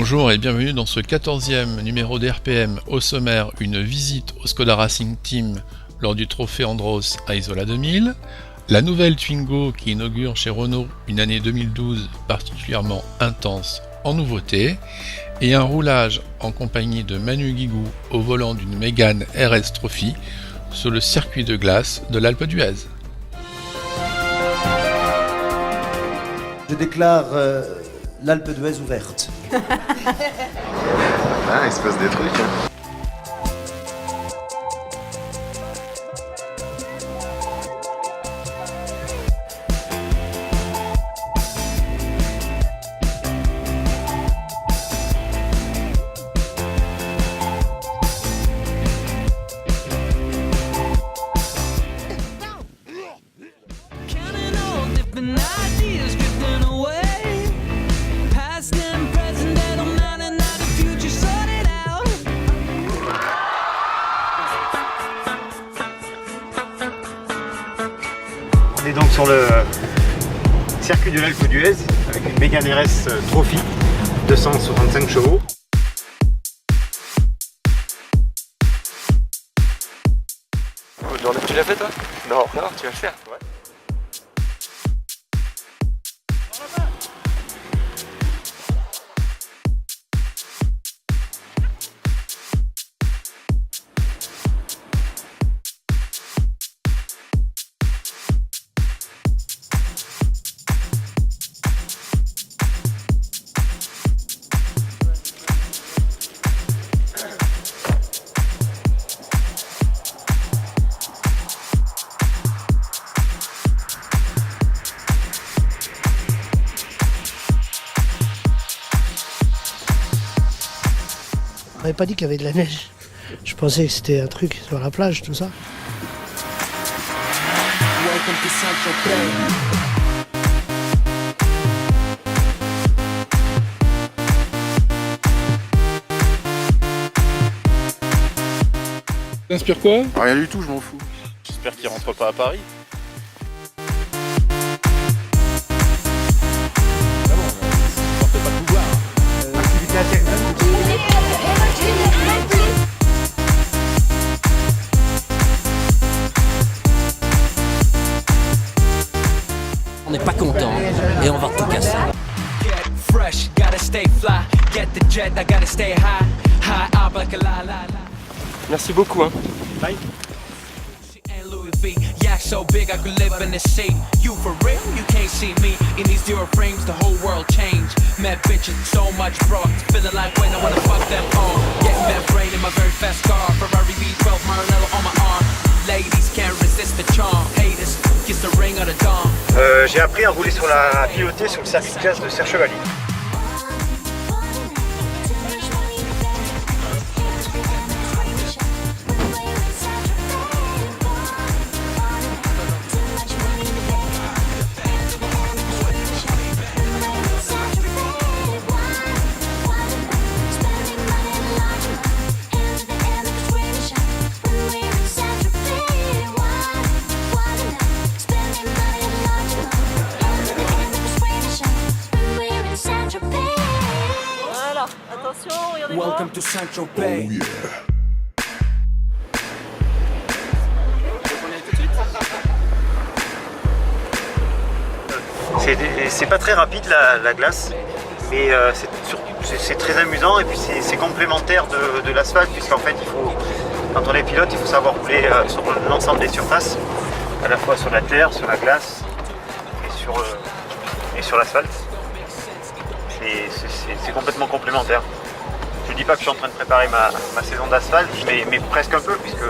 Bonjour et bienvenue dans ce 14e numéro d'RPM. Au sommaire, une visite au Skoda Racing Team lors du trophée Andros à Isola 2000, la nouvelle Twingo qui inaugure chez Renault une année 2012 particulièrement intense en nouveautés, et un roulage en compagnie de Manu Guigou au volant d'une Mégane RS Trophy sur le circuit de glace de l'Alpe d'Huez. Je déclare l'Alpe d'Huez ouverte. Ah, il se passe des trucs. On est donc sur le circuit de l'Alpe d'Huez avec une Mégane RS Trophy, 265 chevaux. Tu l'as fait toi? Non, tu vas le faire. Ouais. On m'avait pas dit qu'il y avait de la neige. Je pensais que c'était un truc sur la plage, tout ça. T'inspires quoi? Rien du tout, je m'en fous. J'espère qu'il rentre pas à Paris. Activité interne. On n'est pas content et on va tout casser. Merci beaucoup. Hein. Bye. So big I could live in the sea. You for real? You can't see me in these zero frames. The whole world changed. Mad bitches, so much broad. Feeling like when I wanna fuck them all. Getting that brain in my very fast car. Ferrari V12 Maranello on my arm. Ladies can't resist the charm. Haters kiss the ring of the dawn. J'ai appris à rouler à piloter sur le circuit de classe de Serre Chevalier. Attention, regardez-moi. Welcome to Central Bay. C'est pas très rapide la glace, mais c'est très amusant et puis c'est complémentaire de l'asphalte, puisqu'en fait quand on est pilote, il faut savoir rouler sur l'ensemble des surfaces, à la fois sur la terre, sur la glace et sur l'asphalte. C'est complètement complémentaire. Je dis pas que je suis en train de préparer ma saison d'asphalte, mais presque un peu, puisque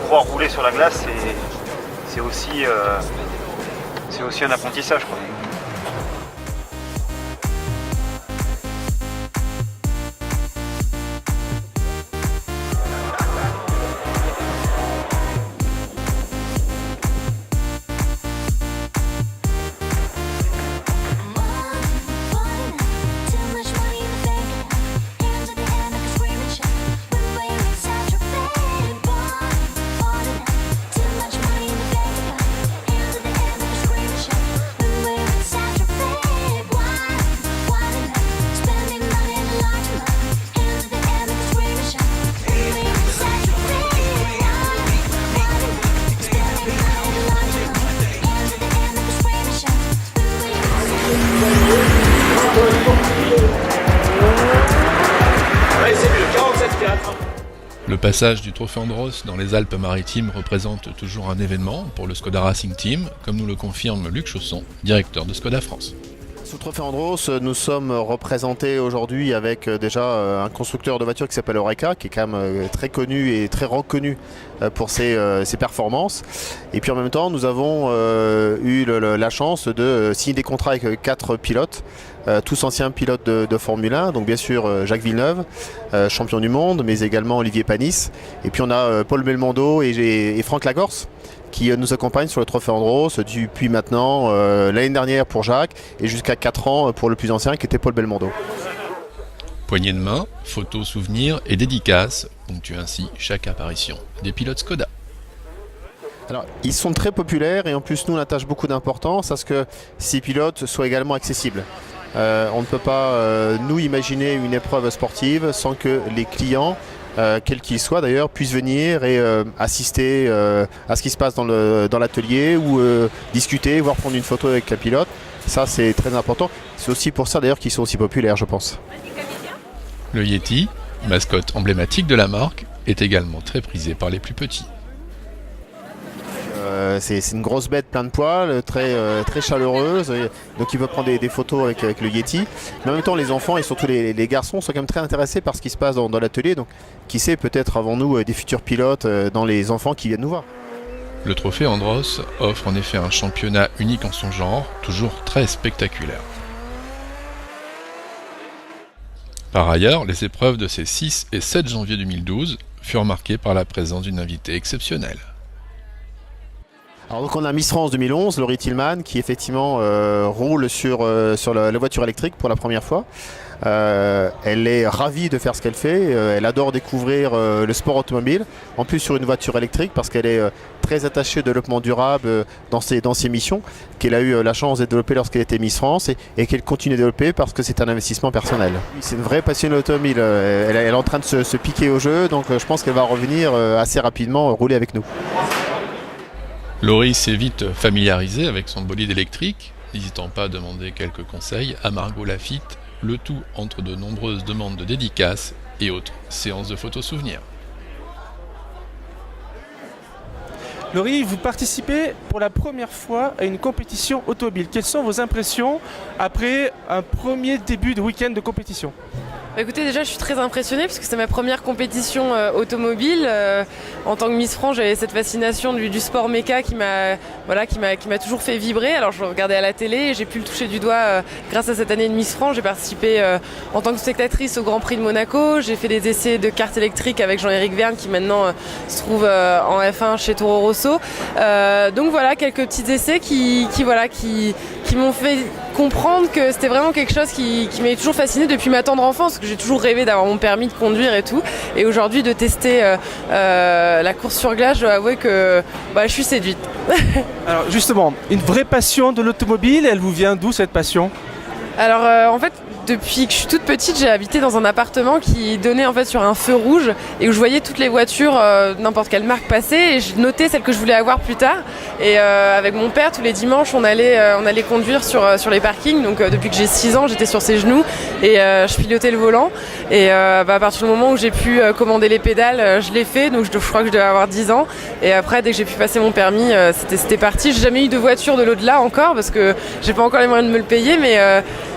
pouvoir rouler sur la glace, c'est aussi un apprentissage, quoi. Le passage du Trophée Andros dans les Alpes-Maritimes représente toujours un événement pour le Skoda Racing Team, comme nous le confirme Luc Chausson, directeur de Skoda France. Sous le Trophée Andros, nous sommes représentés aujourd'hui avec déjà un constructeur de voitures qui s'appelle Oreca, qui est quand même très connu et très reconnu pour ses performances. Et puis en même temps, nous avons eu la chance de signer des contrats avec 4 pilotes, tous anciens pilotes de Formule 1. Donc bien sûr Jacques Villeneuve, champion du monde, mais également Olivier Panis. Et puis on a Paul Belmondo et Franck Lagorce, qui nous accompagne sur le Trophée Andros depuis maintenant l'année dernière pour Jacques et jusqu'à 4 ans pour le plus ancien qui était Paul Belmondo. Poignée de main, photos, souvenirs et dédicaces ponctuent ainsi chaque apparition des pilotes Skoda. Alors, ils sont très populaires et en plus nous on attache beaucoup d'importance à ce que ces pilotes soient également accessibles. On ne peut pas nous imaginer une épreuve sportive sans que les clients, quels qu'ils soient d'ailleurs, puissent venir et assister à ce qui se passe dans l'atelier ou discuter, voire prendre une photo avec la pilote. Ça c'est très important. C'est aussi pour ça d'ailleurs qu'ils sont aussi populaires, je pense. Le Yeti, mascotte emblématique de la marque, est également très prisé par les plus petits. C'est une grosse bête plein de poils, très chaleureuse, donc il veut prendre des photos avec le Yeti. Mais en même temps les enfants et surtout les garçons sont quand même très intéressés par ce qui se passe dans l'atelier, donc qui sait, peut-être avons-nous des futurs pilotes dans les enfants qui viennent nous voir. Le Trophée Andros offre en effet un championnat unique en son genre, toujours très spectaculaire. Par ailleurs, les épreuves de ces 6 et 7 janvier 2012 furent marquées par la présence d'une invitée exceptionnelle. Alors donc on a Miss France 2011, Laurie Tillman, qui effectivement roule sur la voiture électrique pour la première fois. Elle est ravie de faire ce qu'elle fait, elle adore découvrir le sport automobile, en plus sur une voiture électrique parce qu'elle est très attachée au développement durable dans ses missions, qu'elle a eu la chance de développer lorsqu'elle était Miss France et qu'elle continue à développer parce que c'est un investissement personnel. C'est une vraie passionnée automobile, elle est en train de se piquer au jeu, donc je pense qu'elle va revenir assez rapidement rouler avec nous. Laurie s'est vite familiarisée avec son bolide électrique, n'hésitant pas à demander quelques conseils à Margot Lafitte, le tout entre de nombreuses demandes de dédicaces et autres séances de photos souvenirs. Laurie, vous participez pour la première fois à une compétition automobile. Quelles sont vos impressions après un premier début de week-end de compétition ? Écoutez, déjà je suis très impressionnée parce que c'est ma première compétition automobile. En tant que Miss France, j'avais cette fascination du sport méca qui m'a toujours fait vibrer. Alors je regardais à la télé et j'ai pu le toucher du doigt grâce à cette année de Miss France. J'ai participé en tant que spectatrice au Grand Prix de Monaco. J'ai fait des essais de kart électrique avec Jean-Éric Verne qui maintenant se trouve en F1 chez Toro Rosso. Donc voilà, quelques petits essais qui m'ont fait comprendre que c'était vraiment quelque chose qui m'avait toujours fasciné depuis ma tendre enfance, que j'ai toujours rêvé d'avoir mon permis de conduire et tout. Et aujourd'hui de tester la course sur glace, je dois avouer que je suis séduite. Alors justement, une vraie passion de l'automobile, elle vous vient d'où cette passion ? Alors en fait, depuis que je suis toute petite, j'ai habité dans un appartement qui donnait en fait sur un feu rouge et où je voyais toutes les voitures, n'importe quelle marque passer et je notais celles que je voulais avoir plus tard. Et avec mon père, tous les dimanches, on allait conduire sur les parkings. Donc depuis que j'ai 6 ans, j'étais sur ses genoux et je pilotais le volant. Et à partir du moment où j'ai pu commander les pédales, je l'ai fait. Donc je crois que je devais avoir 10 ans. Et après, dès que j'ai pu passer mon permis, c'était parti. J'ai jamais eu de voiture de l'au-delà encore parce que j'ai pas encore les moyens de me le payer.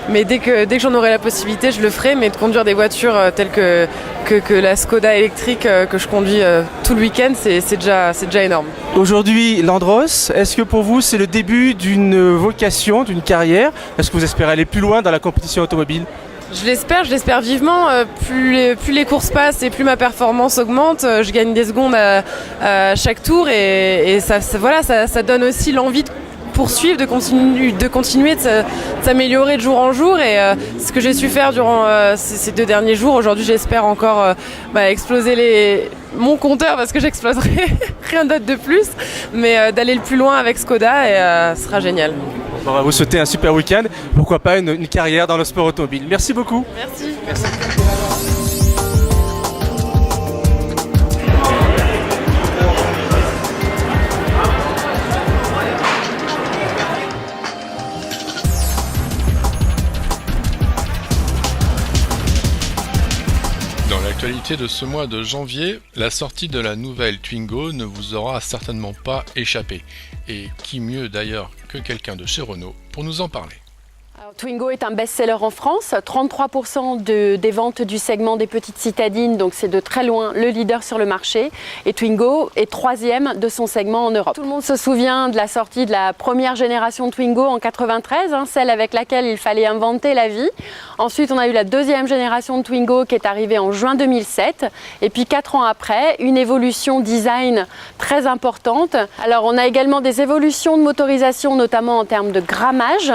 Mais dès que j'en aurai la possibilité, je le ferai. Mais de conduire des voitures telles que la Skoda électrique que je conduis tout le week-end, c'est déjà énorme. Aujourd'hui, l'Andros, est-ce que pour vous c'est le début d'une vocation, d'une carrière ? Est-ce que vous espérez aller plus loin dans la compétition automobile ? Je l'espère vivement. Plus les courses passent et plus ma performance augmente, je gagne des secondes à chaque tour et ça donne aussi l'envie de poursuivre, de continuer de s'améliorer de jour en jour et ce que j'ai su faire durant ces 2 derniers jours. Aujourd'hui j'espère encore exploser mon compteur parce que j'exploserai rien d'autre de plus, mais d'aller le plus loin avec Skoda et ce sera génial. On va vous souhaiter un super week-end, pourquoi pas une carrière dans le sport automobile. Merci beaucoup. Merci. Dans l'actualité de ce mois de janvier, la sortie de la nouvelle Twingo ne vous aura certainement pas échappé. Et qui mieux d'ailleurs que quelqu'un de chez Renault pour nous en parler. Alors, Twingo est un best-seller en France, 33% des ventes du segment des petites citadines, donc c'est de très loin le leader sur le marché. Et Twingo est 3e de son segment en Europe. Tout le monde se souvient de la sortie de la première génération Twingo en 93, celle avec laquelle il fallait inventer la vie. Ensuite, on a eu la deuxième génération de Twingo qui est arrivée en juin 2007. Et puis 4 ans après, une évolution design très importante. Alors, on a également des évolutions de motorisation, notamment en termes de grammage.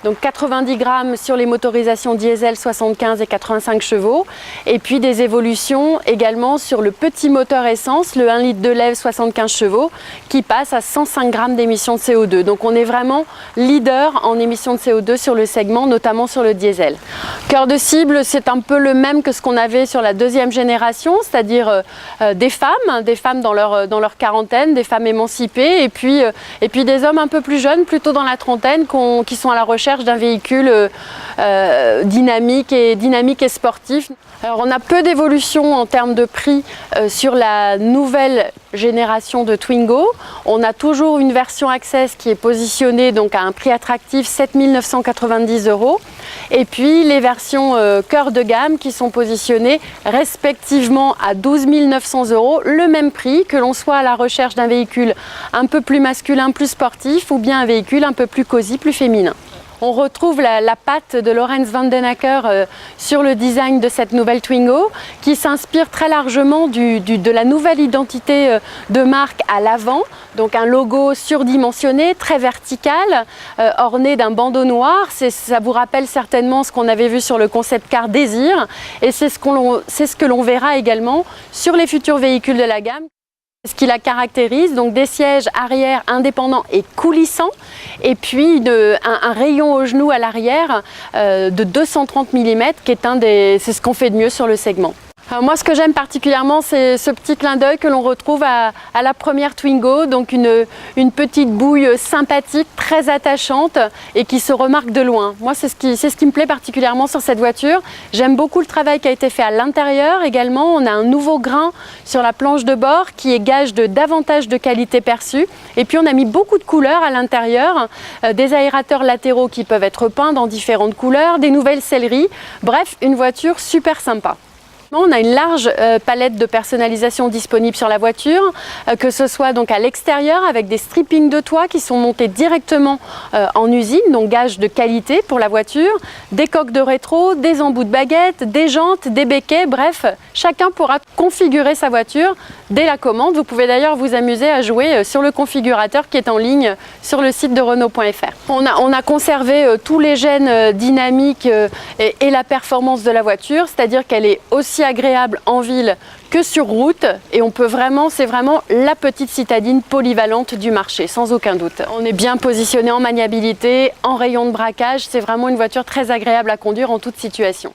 Donc 90 grammes sur les motorisations diesel 75 et 85 chevaux. Et puis des évolutions également sur le petit moteur essence, le 1 litre de lève 75 chevaux, qui passe à 105 grammes d'émissions de CO2. Donc on est vraiment leader en émissions de CO2 sur le segment, notamment sur le diesel. Cœur de cible, c'est un peu le même que ce qu'on avait sur la deuxième génération, c'est-à-dire des femmes dans leur quarantaine, des femmes émancipées, et puis des hommes un peu plus jeunes, plutôt dans la trentaine, qui sont à la recherche d'un véhicule dynamique et sportif. Alors on a peu d'évolution en termes de prix sur la nouvelle génération de Twingo. On a toujours une version Access qui est positionnée donc à un prix attractif, 7 990 €. Et puis les versions cœur de gamme qui sont positionnées respectivement à 12 900 €, le même prix, que l'on soit à la recherche d'un véhicule un peu plus masculin, plus sportif, ou bien un véhicule un peu plus cosy, plus féminin. On retrouve la patte de Laurens van den Acker sur le design de cette nouvelle Twingo, qui s'inspire très largement de la nouvelle identité de marque à l'avant. Donc un logo surdimensionné, très vertical, orné d'un bandeau noir. Ça vous rappelle certainement ce qu'on avait vu sur le concept car Désir. Et c'est ce que l'on verra également sur les futurs véhicules de la gamme. Ce qui la caractérise, donc des sièges arrière indépendants et coulissants, et puis un rayon au genou à l'arrière de 230 mm, qui est c'est ce qu'on fait de mieux sur le segment. Alors moi, ce que j'aime particulièrement, c'est ce petit clin d'œil que l'on retrouve à la première Twingo, donc une petite bouille sympathique, très attachante et qui se remarque de loin. Moi, c'est ce qui me plaît particulièrement sur cette voiture. J'aime beaucoup le travail qui a été fait à l'intérieur également. On a un nouveau grain sur la planche de bord qui est gage de davantage de qualité perçue. Et puis, on a mis beaucoup de couleurs à l'intérieur, des aérateurs latéraux qui peuvent être peints dans différentes couleurs, des nouvelles selleries. Bref, une voiture super sympa. On a une large palette de personnalisation disponible sur la voiture, que ce soit donc à l'extérieur avec des strippings de toit qui sont montés directement en usine, donc gage de qualité pour la voiture, des coques de rétro, des embouts de baguettes, des jantes, des béquets, bref, chacun pourra configurer sa voiture dès la commande. Vous pouvez d'ailleurs vous amuser à jouer sur le configurateur qui est en ligne sur le site de Renault.fr. On a conservé tous les gènes dynamiques et la performance de la voiture, c'est-à-dire qu'elle est aussi agréable en ville que sur route, et c'est vraiment la petite citadine polyvalente du marché, sans aucun doute. On est bien positionné en maniabilité, en rayon de braquage, c'est vraiment une voiture très agréable à conduire en toute situation.